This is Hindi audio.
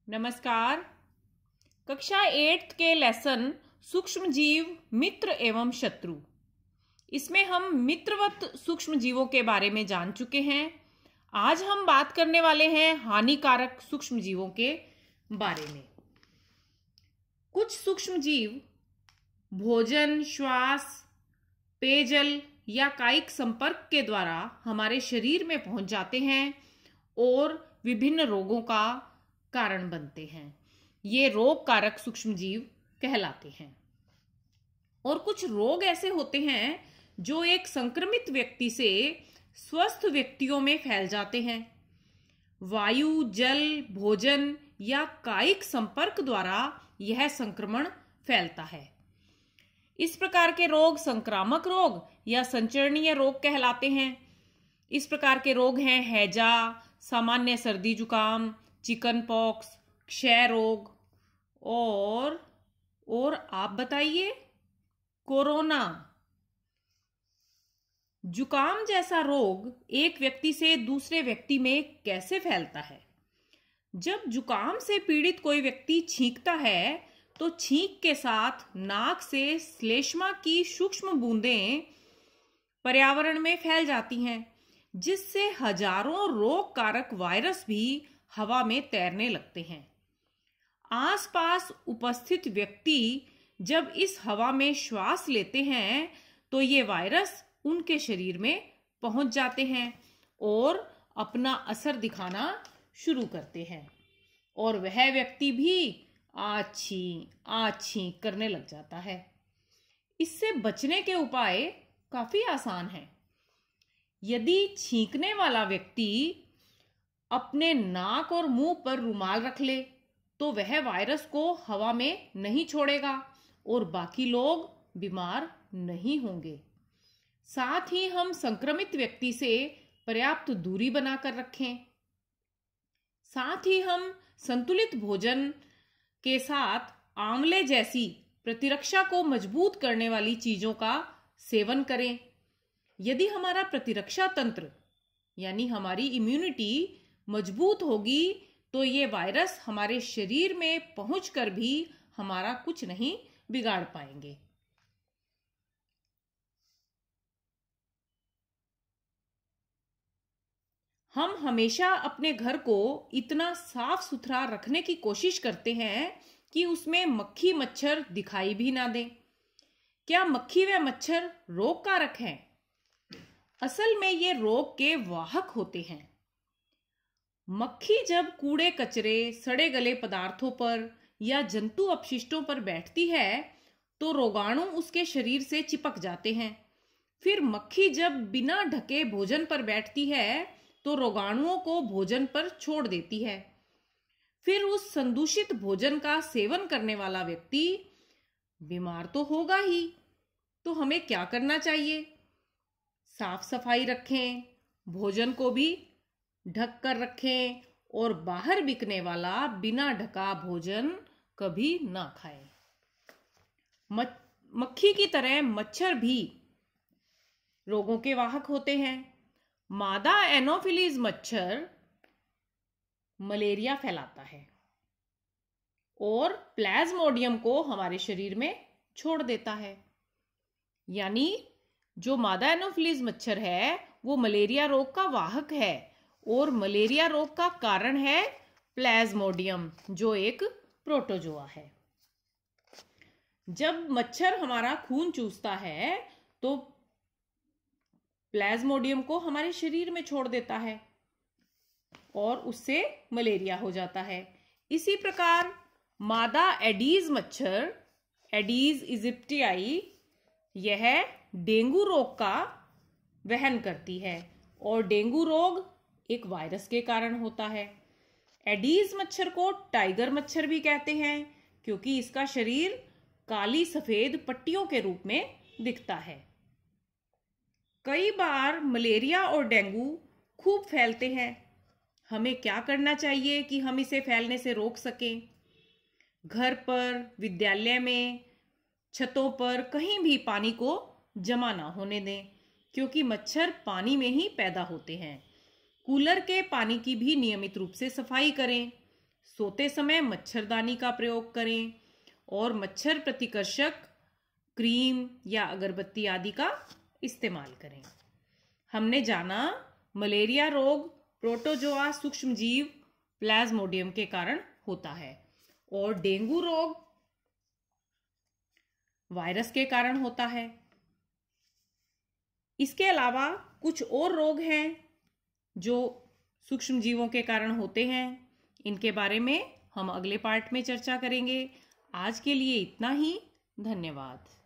नमस्कार। कक्षा 8 के लेसन सूक्ष्म जीव मित्र एवं शत्रु, इसमें हम मित्रवत सूक्ष्म जीवों के बारे में जान चुके हैं। आज हम बात करने वाले हैं हानिकारक सूक्ष्म जीवों के बारे में। कुछ सूक्ष्म जीव भोजन, श्वास, पेयजल या कायिक संपर्क के द्वारा हमारे शरीर में पहुंच जाते हैं और विभिन्न रोगों का कारण बनते हैं। ये रोग कारक सूक्ष्म जीव कहलाते हैं। और कुछ रोग ऐसे होते हैं जो एक संक्रमित व्यक्ति से स्वस्थ व्यक्तियों में फैल जाते हैं। वायु, जल, भोजन या कायिक संपर्क द्वारा यह संक्रमण फैलता है। इस प्रकार के रोग संक्रामक रोग या संचरणीय रोग कहलाते हैं। इस प्रकार के रोग हैं हैजा, सामान्य सर्दी जुकाम, चिकन पॉक्स, क्षय रोग और आप बताइए, कोरोना। जुकाम जैसा रोग एक व्यक्ति से दूसरे व्यक्ति में कैसे फैलता है? जब जुकाम से पीड़ित कोई व्यक्ति छींकता है तो छींक के साथ नाक से श्लेष्मा की सूक्ष्म बूंदें पर्यावरण में फैल जाती हैं, जिससे हजारों रोग कारक वायरस भी हवा में तैरने लगते हैं। आसपास उपस्थित व्यक्ति जब इस हवा में श्वास लेते हैं तो ये वायरस उनके शरीर में पहुंच जाते हैं और अपना असर दिखाना शुरू करते हैं और वह व्यक्ति भी आछी करने लग जाता है। इससे बचने के उपाय काफी आसान हैं। यदि छींकने वाला व्यक्ति अपने नाक और मुंह पर रुमाल रख ले तो वह वायरस को हवा में नहीं छोड़ेगा और बाकी लोग बीमार नहीं होंगे। साथ ही हम संक्रमित व्यक्ति से पर्याप्त दूरी बनाकर रखें। साथ ही हम संतुलित भोजन के साथ आंवले जैसी प्रतिरक्षा को मजबूत करने वाली चीजों का सेवन करें। यदि हमारा प्रतिरक्षा तंत्र यानी हमारी इम्यूनिटी मजबूत होगी तो ये वायरस हमारे शरीर में पहुंचकर भी हमारा कुछ नहीं बिगाड़ पाएंगे। हम हमेशा अपने घर को इतना साफ सुथरा रखने की कोशिश करते हैं कि उसमें मक्खी मच्छर दिखाई भी ना दें। क्या मक्खी व मच्छर रोग कारक हैं? असल में ये रोग के वाहक होते हैं। मक्खी जब कूड़े कचरे, सड़े गले पदार्थों पर या जंतु अपशिष्टों पर बैठती है तो रोगाणु उसके शरीर से चिपक जाते हैं। फिर मक्खी जब बिना ढके भोजन पर बैठती है तो रोगाणुओं को भोजन पर छोड़ देती है। फिर उस संदूषित भोजन का सेवन करने वाला व्यक्ति बीमार तो होगा ही। तो हमें क्या करना चाहिए? साफ सफाई रखें, भोजन को भी ढक कर रखें और बाहर बिकने वाला बिना ढका भोजन कभी ना खाएं। मक्खी की तरह मच्छर भी रोगों के वाहक होते हैं। मादा एनोफिलीज मच्छर मलेरिया फैलाता है और प्लाज्मोडियम को हमारे शरीर में छोड़ देता है। यानी जो मादा एनोफिलीज मच्छर है वो मलेरिया रोग का वाहक है और मलेरिया रोग का कारण है प्लाज्मोडियम, जो एक प्रोटोजोआ है। जब मच्छर हमारा खून चूसता है तो प्लाज्मोडियम को हमारे शरीर में छोड़ देता है और उससे मलेरिया हो जाता है। इसी प्रकार मादा एडीज मच्छर, एडीज इजिप्टियाई, यह डेंगू रोग का वहन करती है और डेंगू रोग एक वायरस के कारण होता है। एडीज मच्छर को टाइगर मच्छर भी कहते हैं क्योंकि इसका शरीर काली सफेद पट्टियों के रूप में दिखता है। कई बार मलेरिया और डेंगू खूब फैलते हैं। हमें क्या करना चाहिए कि हम इसे फैलने से रोक सकें? घर पर, विद्यालय में, छतों पर कहीं भी पानी को जमा ना होने दें क्योंकि मच्छर पानी में ही पैदा होते हैं। कूलर के पानी की भी नियमित रूप से सफाई करें। सोते समय मच्छरदानी का प्रयोग करें और मच्छर प्रतिकर्षक क्रीम या अगरबत्ती आदि का इस्तेमाल करें। हमने जाना मलेरिया रोग प्रोटोजोआ सूक्ष्मजीव प्लाज्मोडियम के कारण होता है और डेंगू रोग वायरस के कारण होता है। इसके अलावा कुछ और रोग हैं जो सूक्ष्मजीवों के कारण होते हैं। इनके बारे में हम अगले पार्ट में चर्चा करेंगे। आज के लिए इतना ही। धन्यवाद।